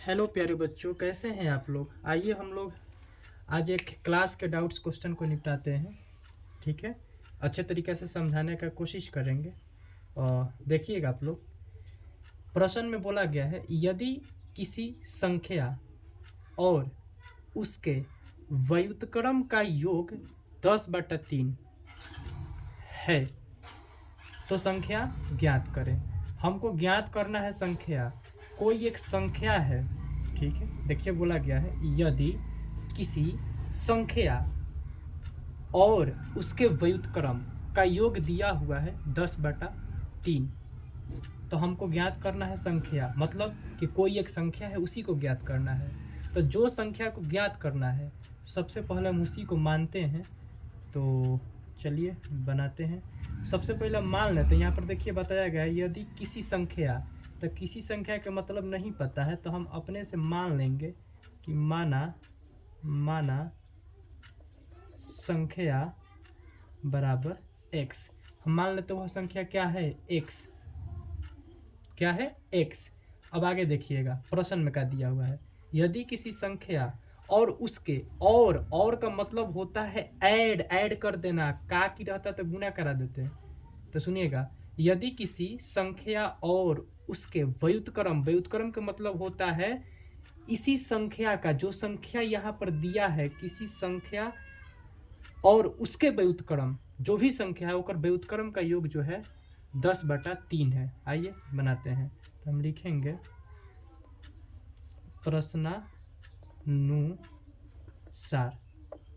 Hello प्यारे बच्चों, कैसे हैं आप लोग। आइए हम लोग आज एक क्लास के डाउट्स क्वेश्चन को निपटाते हैं। ठीक है, अच्छे तरीके से समझाने का कोशिश करेंगे। और देखिएगा आप लोग, प्रश्न में बोला गया है यदि किसी संख्या और उसके व्युत्क्रम का योग 10/3 है तो संख्या ज्ञात करें। हमको ज्ञात करना है संख्या, कोई एक संख्या है। ठीक है, देखिए बोला गया है यदि किसी संख्या और उसके व्युत्क्रम का योग दिया हुआ है 10/3, तो हमको ज्ञात करना है संख्या, मतलब कि कोई एक संख्या है उसी को ज्ञात करना है। तो जो संख्या को ज्ञात करना है सबसे पहले हम उसी को मानते हैं। तो चलिए बनाते हैं। सबसे पहले मान लेते हैं। यहाँ पर देखिए बताया गया है यदि किसी संख्या, तो किसी संख्या का मतलब नहीं पता है तो हम अपने से मान लेंगे कि माना संख्या बराबर x। हम मान लेते वह संख्या क्या है, x। क्या है, x। अब आगे देखिएगा प्रश्न में क्या दिया हुआ है, यदि किसी संख्या और उसके और का मतलब होता है ऐड कर देना, का की रहता तो गुना करा देते हैं। तो सुनिएगा, यदि किसी संख्या और उसके व्युत्क्रम का मतलब होता है इसी संख्या का, जो संख्या यहाँ पर दिया है, किसी संख्या और उसके व्युत्क्रम, जो भी संख्या है उसका व्युत्क्रम का योग जो है 10/3 है। आइए बनाते हैं। तो हम लिखेंगे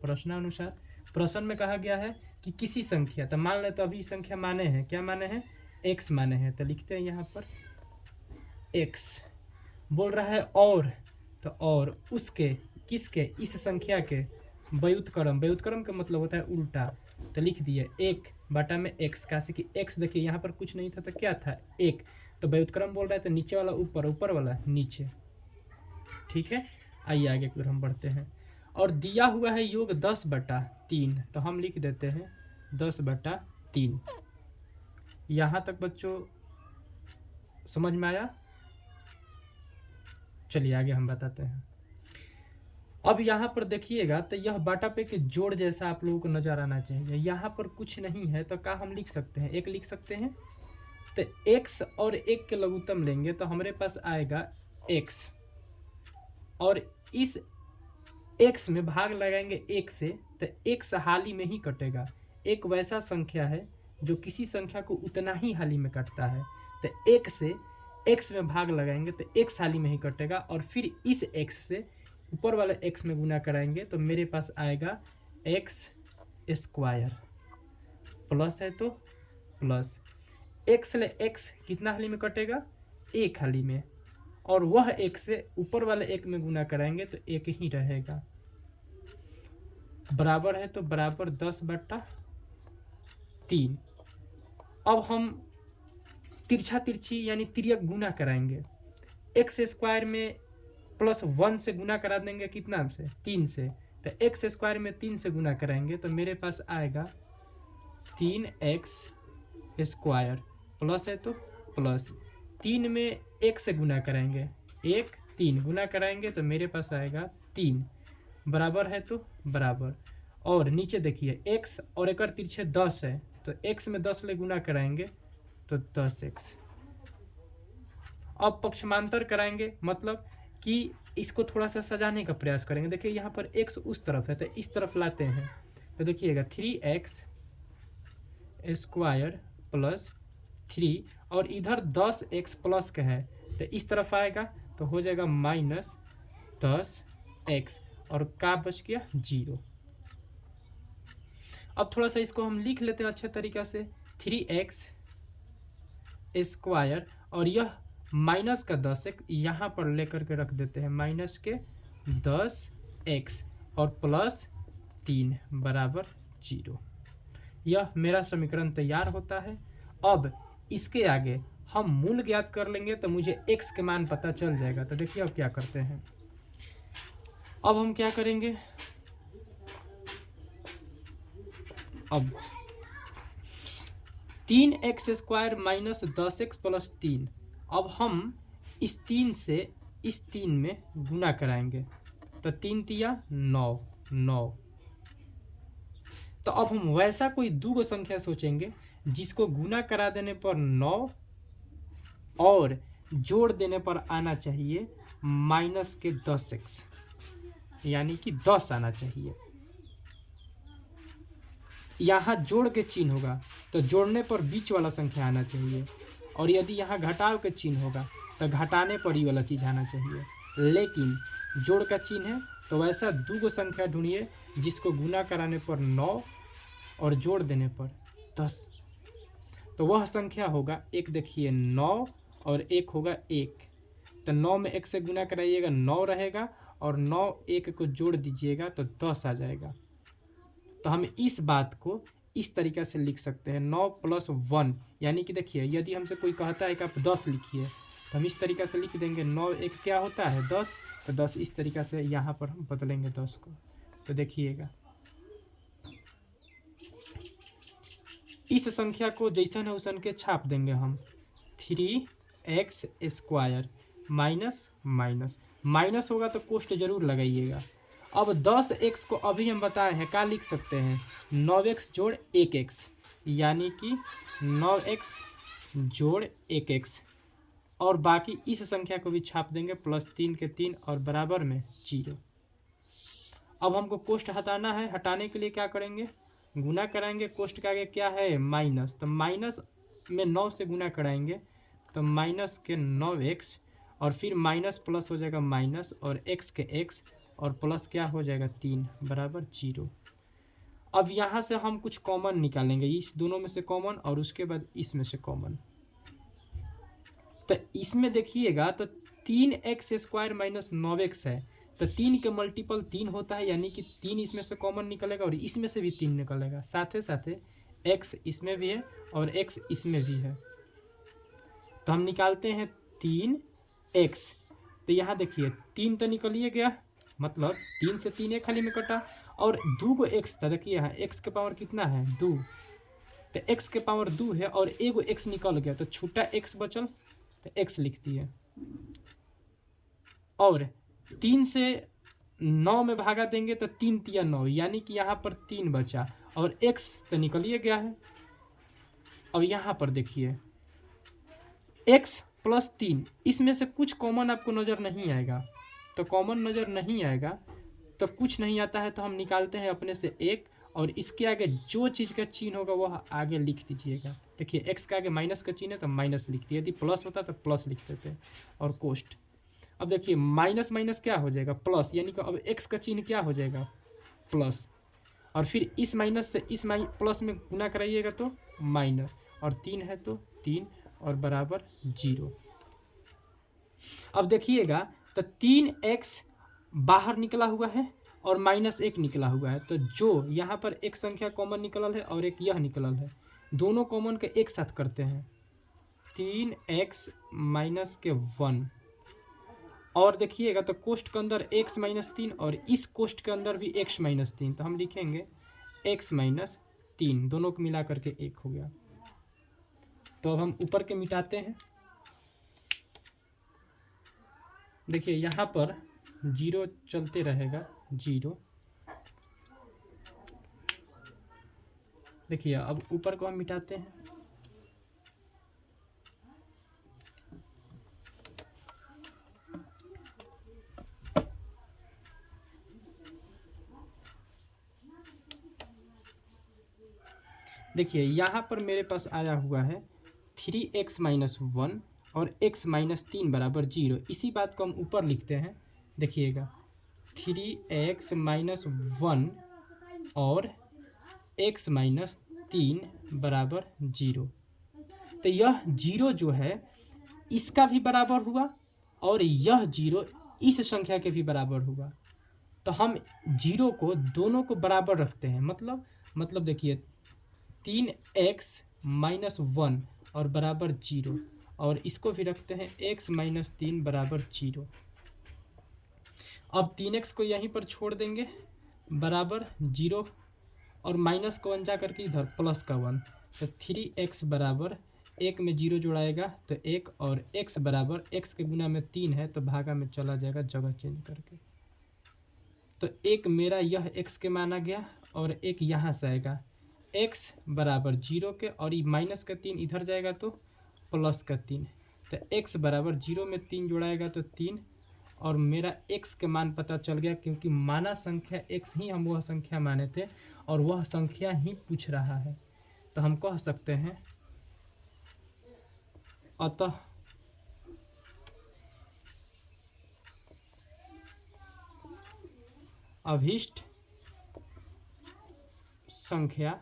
प्रश्नानुसार प्रश्न में कहा गया है कि किसी संख्या, तो मान ले तो अभी संख्या माने हैं, क्या माने हैं, x माने हैं। तो लिखते हैं यहाँ पर x। बोल रहा है और, तो और उसके, किसके, इस संख्या के व्युत्क्रम का मतलब होता है उल्टा। तो लिख दिए 1/x, कैसे कि x देखिए यहाँ पर कुछ नहीं था तो क्या था, 1। तो व्युत्क्रम बोल रहा है तो नीचे वाला ऊपर, ऊपर वाला नीचे। ठीक है, आइए आगे फिर हम बढ़ते हैं। और दिया हुआ है योग 10/3, तो हम लिख देते हैं 10/3। यहाँ तक बच्चों समझ में आया। चलिए आगे हम बताते हैं। अब यहाँ पर देखिएगा तो यह बाटा पे के जोड़ जैसा आप लोगों को नजर आना चाहिए। यहाँ पर कुछ नहीं है तो क्या हम लिख सकते हैं, एक लिख सकते हैं। तो x और 1 के लघुत्तम लेंगे तो हमारे पास आएगा x, और इस x में भाग लगाएंगे 1 से, तो x हाली में ही कटेगा। एक वैसा संख्या है जो किसी संख्या को उतना ही हाली में कटता है। तो 1 से x में भाग लगाएंगे तो x हाली में ही कटेगा, और फिर इस x से ऊपर वाले x में गुना कराएंगे तो मेरे पास आएगा x² प्लस है तो प्लस x ले x कितना हाली में कटेगा, 1 हाली में, और वह 1 से ऊपर वाले 1 में गुना कराएंगे तो 1 ही रहेगा। बराबर है तो बराबर 10/3। अब हम तिरछा तिरछी यानी तिर्यक गुना कराएंगे। x² में +1 से गुना करा देंगे, कितना से, 3 से। तो x² में 3 से गुना कराएंगे तो मेरे पास आएगा 3x² प्लस है तो प्लस 3 में 1 से गुना कराएंगे, 1 3 गुना कराएंगे तो मेरे पास आएगा 3, बराबर है तो बराबर। और नीचे देखिए x और एक तिरछे 10 है, तो x में 10 ले गुना कराएंगे तो 10x। अब पक्षमांतर कराएंगे, मतलब कि इसको थोड़ा सा सजाने का प्रयास करेंगे। देखिए यहाँ पर x उस तरफ है तो इस तरफ लाते हैं, तो देखिएगा 3x² प्लस 3, और इधर 10x प्लस का है तो इस तरफ आएगा तो हो जाएगा -10x, और का बच गया 0। अब थोड़ा सा इसको हम लिख लेते हैं अच्छे तरीक़ा से, 3x² और यह माइनस का 10x यहाँ पर लेकर के रख देते हैं, -10x और +3 बराबर 0। यह मेरा समीकरण तैयार होता है। अब इसके आगे हम मूल ज्ञात कर लेंगे तो मुझे x के मान पता चल जाएगा। तो देखिए अब क्या करते हैं, अब हम क्या करेंगे, अब 3x² - 10x + 3। अब हम इस 3 से इस 3 में गुना कराएंगे तो 3 तिया 9 9। तो अब हम वैसा कोई दो संख्या सोचेंगे जिसको गुना करा देने पर 9 और जोड़ देने पर आना चाहिए माइनस के 10x, यानी कि 10 आना चाहिए। यहाँ जोड़ के चिन्ह होगा तो जोड़ने पर बीच वाला संख्या आना चाहिए, और यदि यहाँ घटाव के चिन्ह होगा तो घटाने पर ही वाला चीज़ आना चाहिए। लेकिन जोड़ का चिन्ह है तो वैसा दो संख्या ढूंढिए जिसको गुना कराने पर 9 और जोड़ देने पर 10। तो वह संख्या होगा एक, देखिए 9 और एक होगा 1। तो 9 में 1 से गुना कराइएगा 9 रहेगा, और 9 1 को जोड़ दीजिएगा तो 10 आ जाएगा। तो हम इस बात को इस तरीक़ा से लिख सकते हैं 9 + 1, यानी कि देखिए यदि हमसे कोई कहता है कि आप 10 लिखिए तो हम इस तरीक़ा से लिख देंगे 9 1 क्या होता है 10, तो 10 इस तरीक़ा से यहाँ पर हम बदलेंगे 10 को। तो देखिएगा इस संख्या को जैसन है वैसन के छाप देंगे हम 3x² माइनस माइनस माइनस होगा तो कोष्ट जरूर लगाइएगा। अब 10x को अभी हम बताए हैं क्या लिख सकते हैं 9x जोड़ 1x, यानी कि 9x जोड़ 1x, और बाकी इस संख्या को भी छाप देंगे +3 के 3 और बराबर में 0। अब हमको कोष्ट हटाना है, हटाने के लिए क्या करेंगे गुना कराएंगे, कोष्ट के आगे क्या है माइनस, तो माइनस में 9 से गुना कराएंगे तो माइनस के 9x, और फिर माइनस प्लस हो जाएगा माइनस और x के x, और प्लस क्या हो जाएगा 3 बराबर 0। अब यहाँ से हम कुछ कॉमन निकालेंगे, इस दोनों में से कॉमन और उसके बाद इसमें से कॉमन। तो इसमें देखिएगा तो 3x² माइनस 9x है, तो 3 के मल्टीपल 3 होता है, यानी कि 3 इसमें से कॉमन निकलेगा और इसमें से भी 3 निकलेगा, साथे साथे x इसमें भी है और x इसमें भी है। तो हम निकालते हैं 3x, तो यहाँ देखिए 3 तो निकलिए गया, मतलब 3 से 3 एक खाली में कटा, और 2 को x था, देखिए यहाँ x के पावर कितना है 2, तो x के पावर 2 है और एगो x निकल गया तो छूटा x बचल, तो x लिख दिए। और 3 से 9 में भागा देंगे तो 3 तिया 9, यानी कि यहाँ पर 3 बचा और x तो निकलिए गया है। अब यहाँ पर देखिए x + 3, इसमें से कुछ कॉमन आपको नज़र नहीं आएगा, तो कॉमन नज़र नहीं आएगा तो कुछ नहीं आता है तो हम निकालते हैं अपने से 1, और इसके आगे जो चीज़ का चिन्ह होगा वह आगे लिख दीजिएगा। देखिए x के आगे माइनस का चिन्ह है तो माइनस लिख दिए, यदि प्लस होता तो प्लस लिख देते, और कोष्ट। अब देखिए माइनस माइनस क्या हो जाएगा प्लस, यानी कि अब x का चिन्ह क्या हो जाएगा प्लस, और फिर इस माइनस से इस प्लस में गुना कराइएगा तो माइनस, और 3 है तो 3 और बराबर 0। अब देखिएगा तो 3x बाहर निकला हुआ है और -1 निकला हुआ है, तो जो यहाँ पर एक संख्या कॉमन निकलल है और एक यह निकलल है, दोनों कॉमन के एक साथ करते हैं 3x - 1, और देखिएगा तो कोष्ट के अंदर x - 3 और इस कोष्ट के अंदर भी x - 3, तो हम लिखेंगे x - 3, दोनों को मिला करके 1 हो गया। तो अब हम ऊपर के मिटाते हैं, देखिए यहाँ पर 0 चलते रहेगा 0। देखिए अब ऊपर को हम मिटाते हैं, देखिए यहाँ पर मेरे पास आया हुआ है 3x - 1 और x - 3 बराबर 0। इसी बात को हम ऊपर लिखते हैं, देखिएगा 3x - 1 और x - 3 बराबर 0। तो यह 0 जो है इसका भी बराबर हुआ और यह 0 इस संख्या के भी बराबर हुआ। तो हम 0 को दोनों को बराबर रखते हैं, मतलब देखिए 3x - 1 और बराबर 0, और इसको भी रखते हैं x - 3 बराबर 0। अब 3x को यहीं पर छोड़ देंगे बराबर 0, और माइनस का 1 जा करके इधर प्लस का 1, तो 3x बराबर एक में जीरो जोड़ाएगा तो एक, और x बराबर x के गुना में 3 है तो भागा में चला जाएगा जगह चेंज करके। तो एक मेरा यह x के माना गया और एक यहाँ से आएगा x बराबर 0 के, और ये माइनस का 3 इधर जाएगा तो प्लस का 3। तो x बराबर 0 में 3 जोड़ाएगा तो 3, और मेरा x के मान पता चल गया क्योंकि माना संख्या x ही हम वह संख्या माने थे और वह संख्या ही पूछ रहा है। तो हम कह सकते हैं अतः अभीष्ट संख्या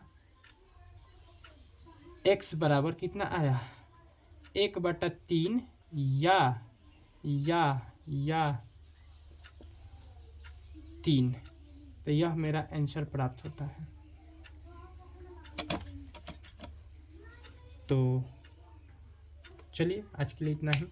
x बराबर कितना आया 1/3 या 3। तो यह मेरा आंसर प्राप्त होता है। तो चलिए आज के लिए इतना ही।